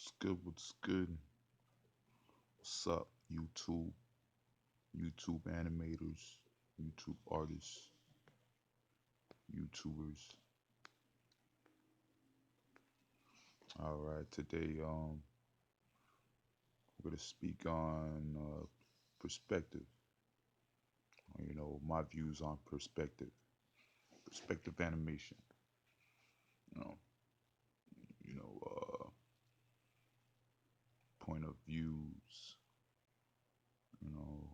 What's good? What's good? What's up, YouTube? YouTube animators, YouTube artists, YouTubers. All right, today we're gonna speak on perspective. My views on perspective, perspective animation. You know, you know, point of views. You know,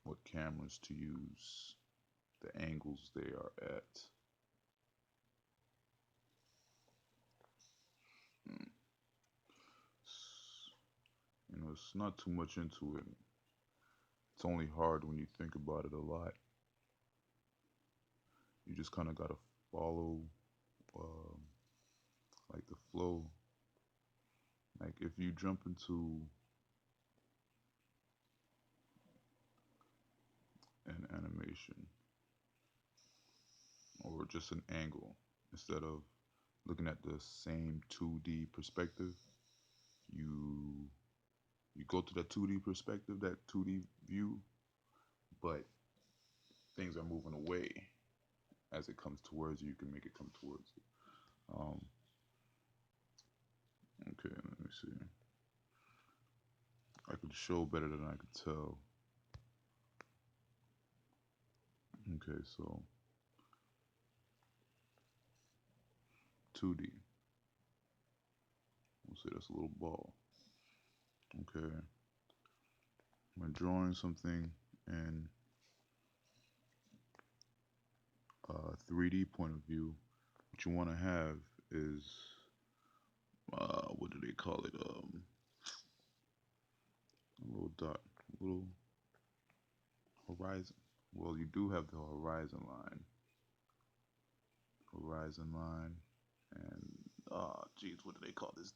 what cameras to use, the angles they are at. Mm. It's not too much into it. It's only hard when you think about it a lot. You just kind of gotta follow um, like the flow. Like if you jump into an animation or just an angle, instead of looking at the same 2D perspective, you you go to the 2D perspective, that 2D view, but things are moving away as it comes towards you. You can make it come towards you. Okay, let me see. I could show better than I could tell. Okay, so 2D. We'll say that's a little ball. Okay, when drawing something in a 3D point of view, what you want to have is what do they call it? A little dot, a little horizon. Well, you do have the horizon line, and geez, what do they call this?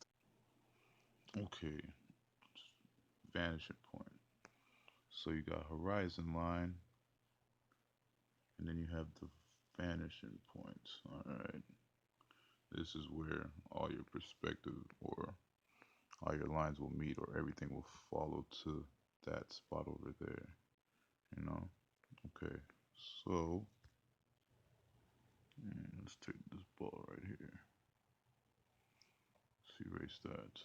Okay, vanishing point. So you got horizon line, and then you have the vanishing point. All right, this is where all your perspective or all your lines will meet, or everything will follow to that spot over there. You know. Okay. So let's take this ball right here. Let's erase that.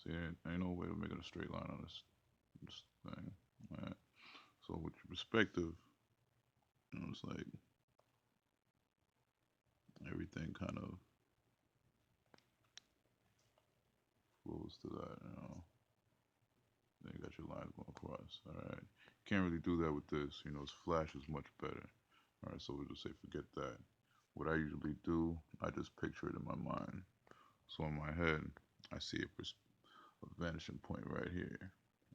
See, ain't no way of making a straight line on this thing. All right. So with your perspective, it's like everything kind of flows to that. Then you got your lines going across. All right. Can't really do that with this. This flash is much better. All right. So we'll just say forget that. What I usually do, I just picture it in my mind. So in my head, I see a vanishing point right here,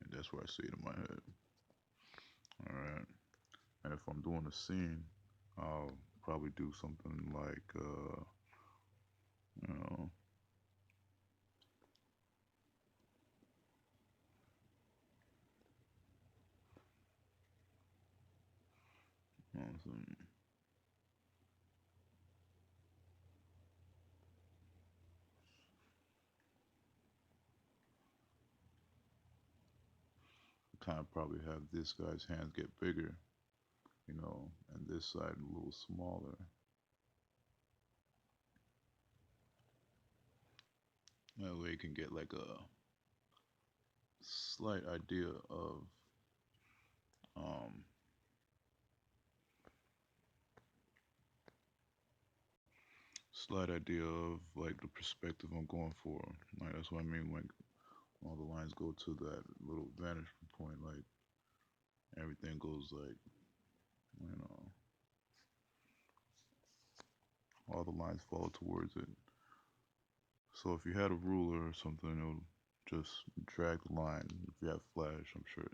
and that's where I see it in my head. All right. And if I'm doing a scene, I'll probably do something like, you know, kind of probably have this guy's hands get bigger, and this side a little smaller. That way you can get like a slight idea of um, like the perspective I'm going for. Like that's what I mean. Like all the lines go to that little vantage point. Like everything goes like you know, all the lines follow towards it. So if you had a ruler or something, it would just drag the line. If you have Flash, I'm sure,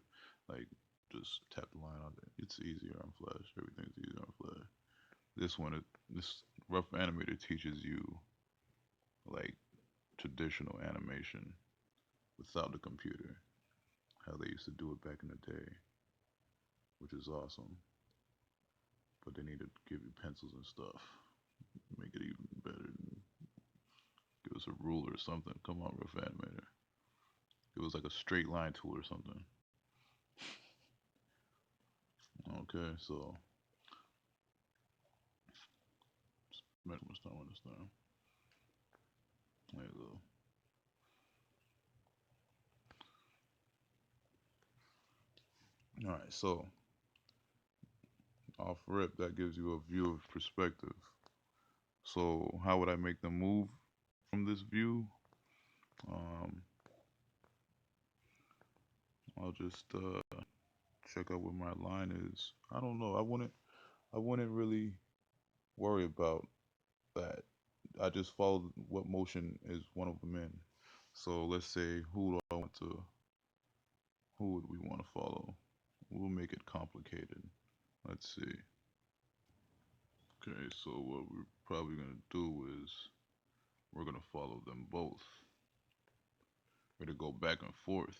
like just tap the line on it. It's easier on Flash. Everything's easier on Flash. This rough animator teaches you like traditional animation without the computer, how they used to do it back in the day. which is awesome. But they need to give you pencils and stuff, make it even better. Give us a ruler or something. Come on, rough animator. It was like a straight line tool or something. Okay, so spend much time on this time. There you go. All right, so off rip, that gives you a view of perspective. So how would I make them move from this view? Um, I'll just check out what my line is. I don't know. I wouldn't really worry about that. I just follow what motion is one of them in. So let's say who would we want to follow? We'll make it complicated. Let's see. Okay, so what we're probably gonna do is we're gonna follow them both. We're gonna go back and forth.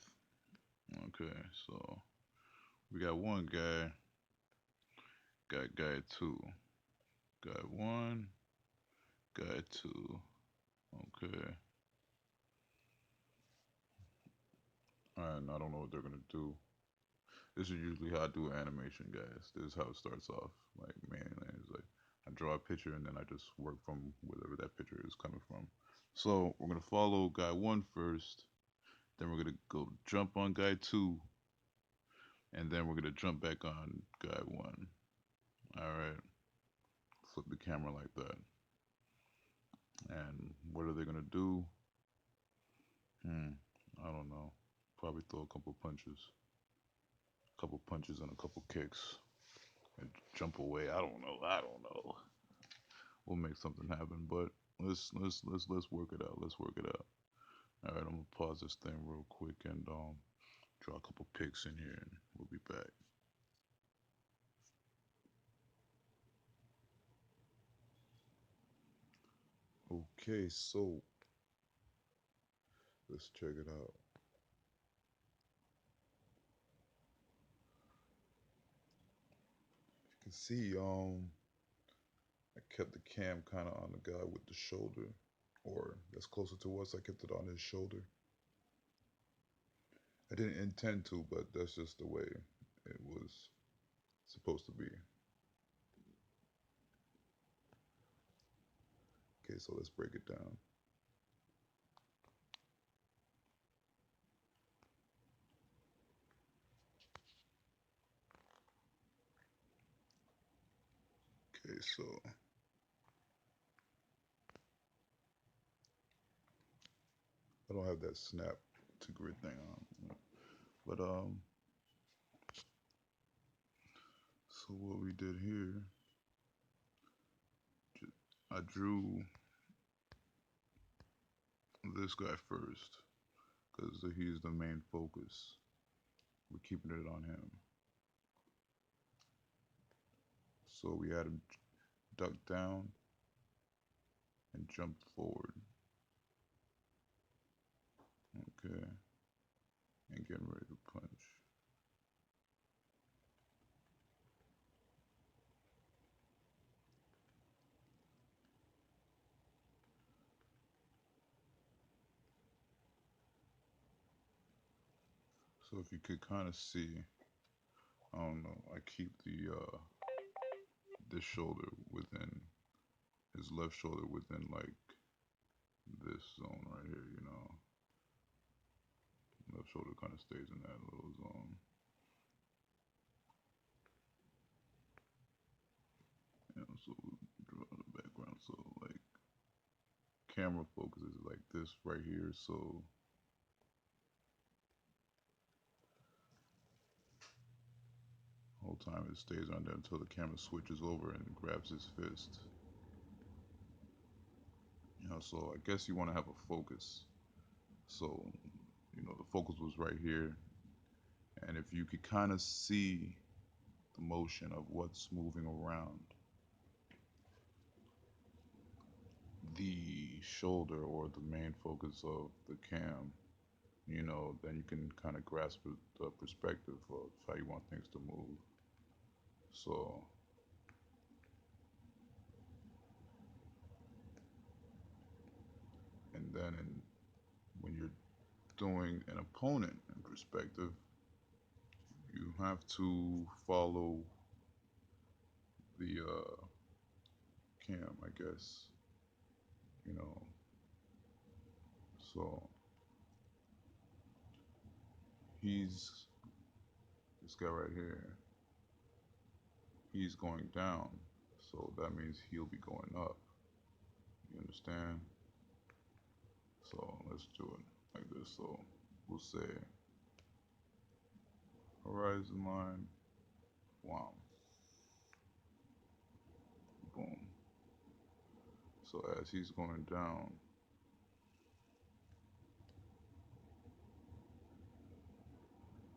Okay, so we got one guy, got guy two, guy one, guy two. Okay, and I don't know what they're gonna do. This is usually how I do animation, guys. This is how it starts off. Like mainly, it's like I draw a picture and then I just work from wherever that picture is coming from. So we're gonna follow guy one first, then we're gonna go jump on guy two, and then we're gonna jump back on guy one. All right, flip the camera like that. And what are they gonna do? Hmm, I don't know. Probably throw a couple punches and a couple kicks, and jump away. I don't know. I don't know. We'll make something happen, but let's work it out. Let's work it out. All right, I'm gonna pause this thing real quick and draw a couple pics in here, and we'll be back. Okay, so let's check it out. You can see I kept the cam kind of on the guy with the shoulder, or that's closer to us. I kept it on his shoulder. I didn't intend to, but that's just the way it was supposed to be. Okay, so let's break it down. Okay, so I don't have that snap to grid thing on, but so what we did here, I drew this guy first because he's the main focus. We're keeping it on him. So we had him duck down and jump forward. Okay, and getting ready to punch. So if you could kind of see, I don't know, I keep the this shoulder within his left shoulder within like this zone right here, you know. Left shoulder kind of stays in that little zone. You know, so draw the background. So like camera focus is like this right here. So whole time it stays on there until the camera switches over and grabs his fist. You know, so I guess you want to have a focus. So, you know, the focus was right here. And if you could kind of see the motion of what's moving around the shoulder or the main focus of the cam, you know, then you can kind of grasp the perspective of how you want things to move. So, and then when you're doing an opponent in perspective, you have to follow the cam, I guess. You know, so he's this guy right here. He's going down, so that means he'll be going up. You understand? So let's do it like this. So we'll say horizon line, wow, boom. So as he's going down,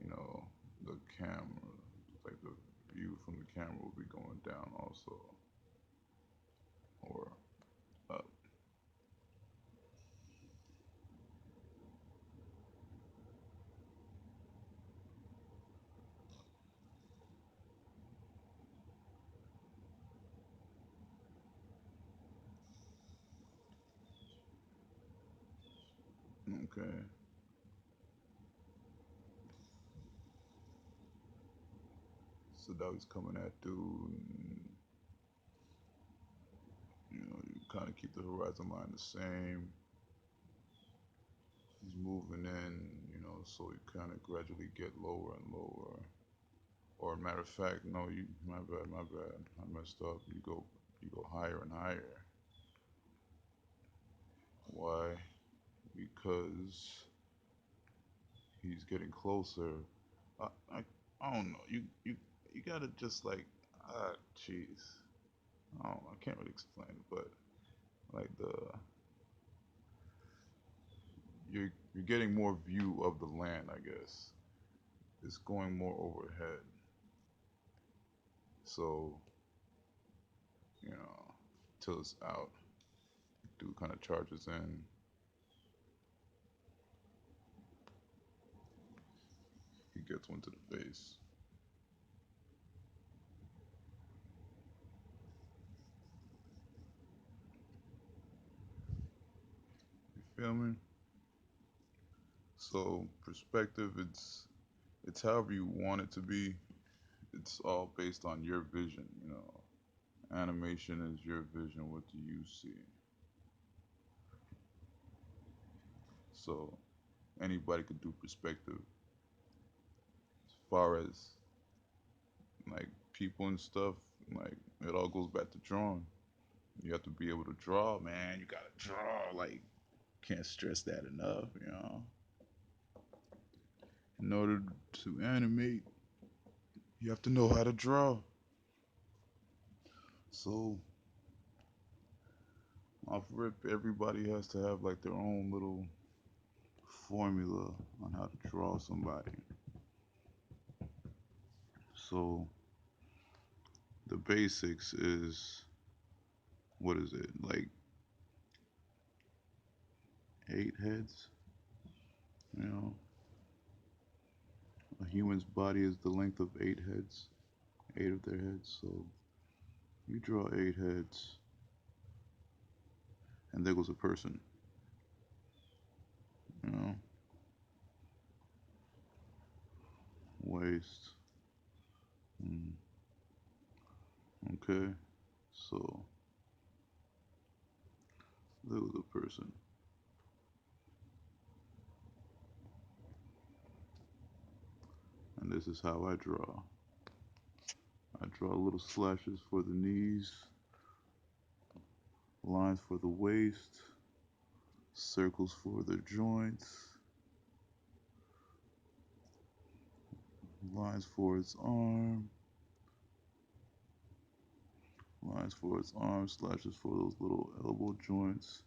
you know, the camera, like the view from the camera will be going down also, or up. Okay. So now he's coming at dude, and, you know, you kind of keep the horizon line the same. He's moving in, you know, so you kind of gradually get lower and lower. Or matter of fact, no, you, my bad, I messed up. You go higher and higher. Why? Because he's getting closer. I, I, I don't know. You gotta just like, jeez. I can't really explain it, but like you're getting more view of the land, I guess. It's going more overhead. So, you know, till it's out, dude kind of charges in. He gets one to the face. You feel me? So perspective, it's however you want it to be. It's all based on your vision, you know. Animation is your vision. What do you see? So anybody could do perspective. As far as like people and stuff, like it all goes back to drawing. You have to be able to draw, man. You gotta draw. Like, can't stress that enough, you know. In order to animate, you have to know how to draw. So, off rip, everybody has to have like their own little formula on how to draw somebody. So, the basics is what is it? Like 8 heads, you know. A human's body is the length of 8 heads, 8 of their heads. So, you draw 8 heads, and there goes a person, you know. Waist. Mm, okay. So, there was a person. And this is how I draw. I draw little slashes for the knees, lines for the waist, circles for the joints, lines for its arm, lines for its arm, slashes for those little elbow joints,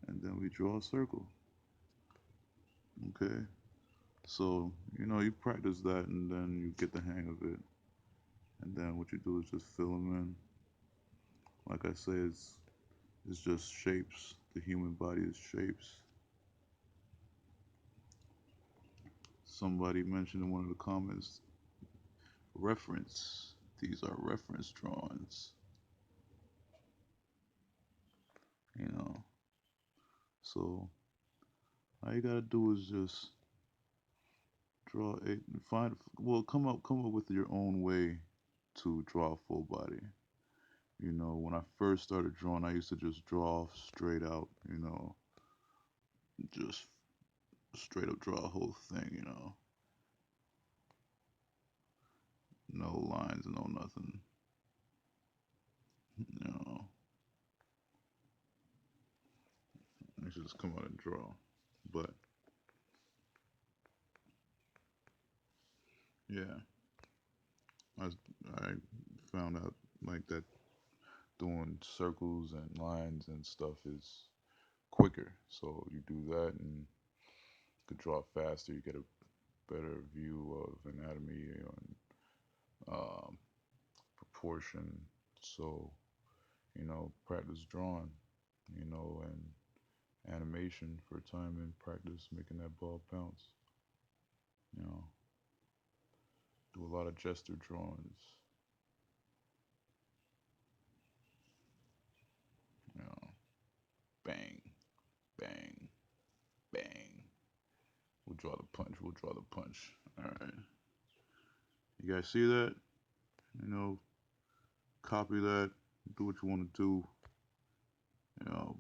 and then we draw a circle. Okay? So, you know, you practice that and then you get the hang of it. And then what you do is just fill them in. Like I say, it's just shapes. The human body is shapes. Somebody mentioned in one of the comments reference These are reference drawings, you know. So all you gotta do is just draw a find well come up with your own way to draw a full body. You know, when I first started drawing, I used to just draw straight out, just straight up draw a whole thing, no lines, no nothing, you know. I should just come out and draw. But yeah, I I found out like that doing circles and lines and stuff is quicker. So you do that and you could draw faster. You get a better view of anatomy and proportion. So practice drawing, and animation for time and practice making that ball bounce. You know, do a lot of gesture drawings. You know, bang, bang, bang. We'll draw the punch. We'll draw the punch. All right. You guys see that? You know, copy that. Do what you want to do.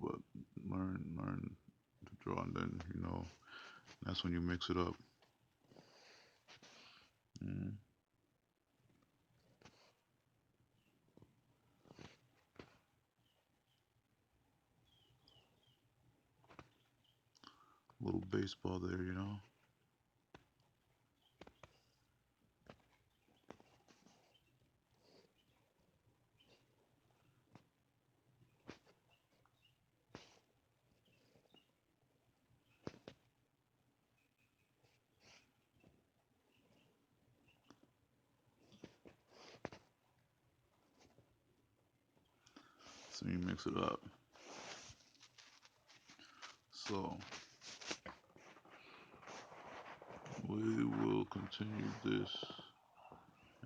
But learn to draw, and then that's when you mix it up. Mm. Little baseball there. So you mix it up. So we will continue this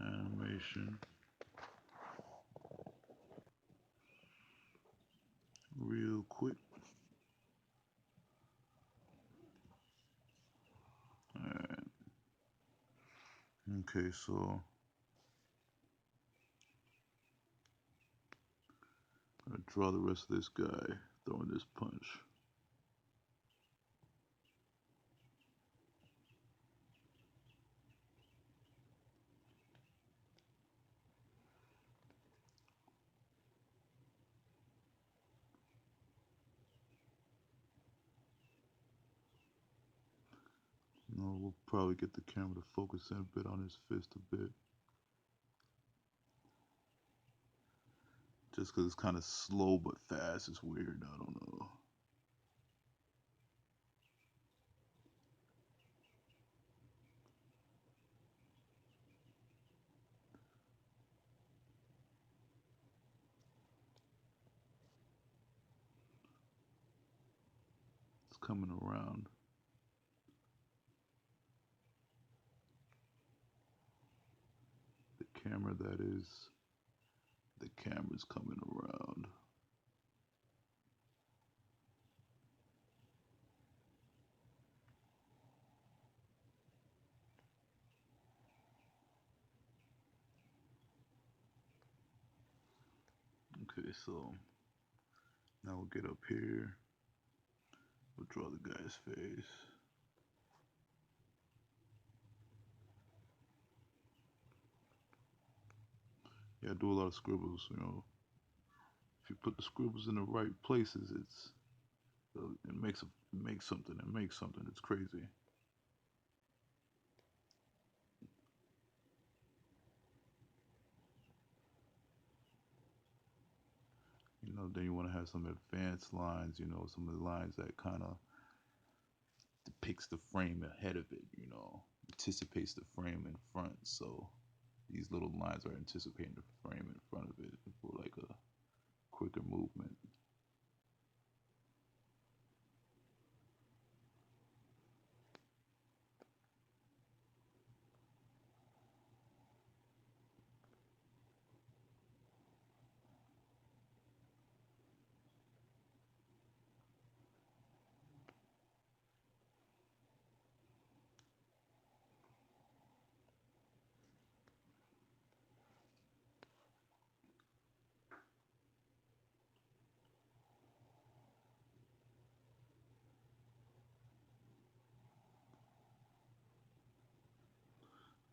animation real quick. Alright. Okay, so I'm gonna draw the rest of this guy throwing this punch. We'll probably get the camera to focus in a bit on his fist a bit. Just because it's kind of slow but fast. It's weird. I don't know. It's coming around. The camera, that is. The camera's coming around. Okay, so now we'll get up here. We'll draw the guy's face. Yeah, I do a lot of scribbles. If you put the scribbles in the right places, it makes something. It makes something. It's crazy. Then you want to have some advanced lines. Some of the lines that kind of depicts the frame ahead of it. Anticipates the frame in front. So these little lines are anticipating the frame in front of it for like a quicker movement.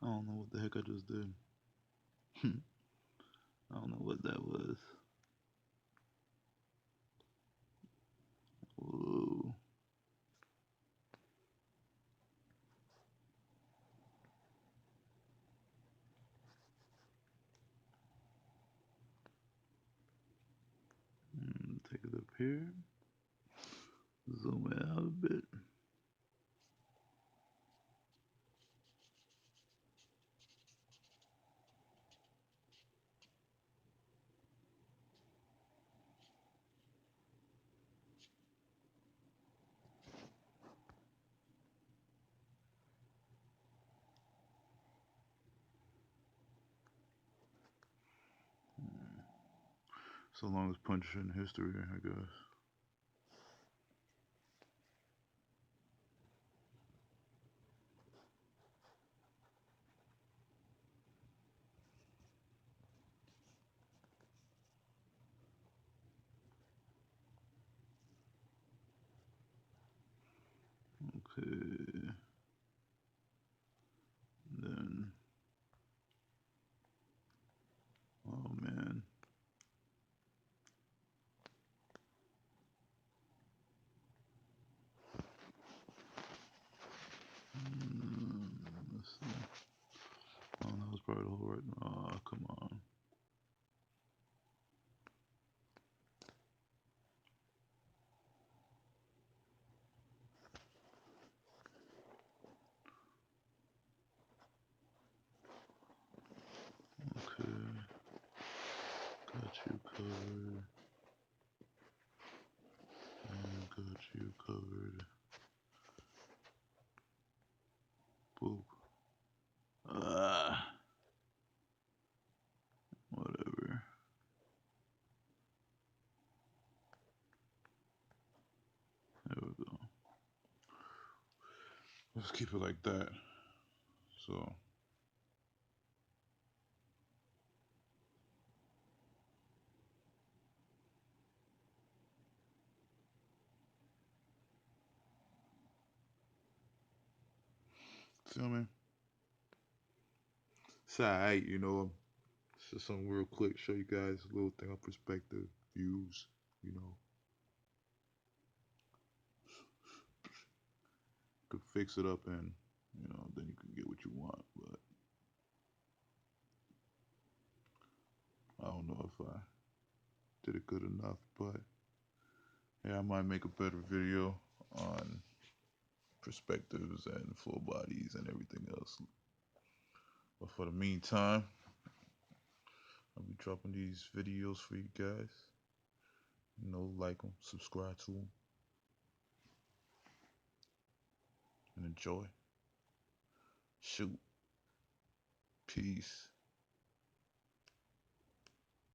I don't know what the heck I just did. I don't know what that was. Whoa. Take it up here. Zoom it out a bit. So long as punch in history, I guess. Okay. Then, oh man. Let's see. Oh, that was probably the whole right. Oh, come on. Okay. Got you covered. And got you covered. Boop. Ah. Whatever. There we go. Let's keep it like that. So, feel me? It's alright, you know. It's just something real quick. Show you guys a little thing of perspective, views, you know. Could fix it up and, you know, then you can get what you want. But I don't know if I did it good enough. But yeah, I might make a better video on perspectives and full bodies and everything else. But for the meantime, I'll be dropping these videos for you guys. You know, like them, subscribe to them, and enjoy. Shoot. Peace.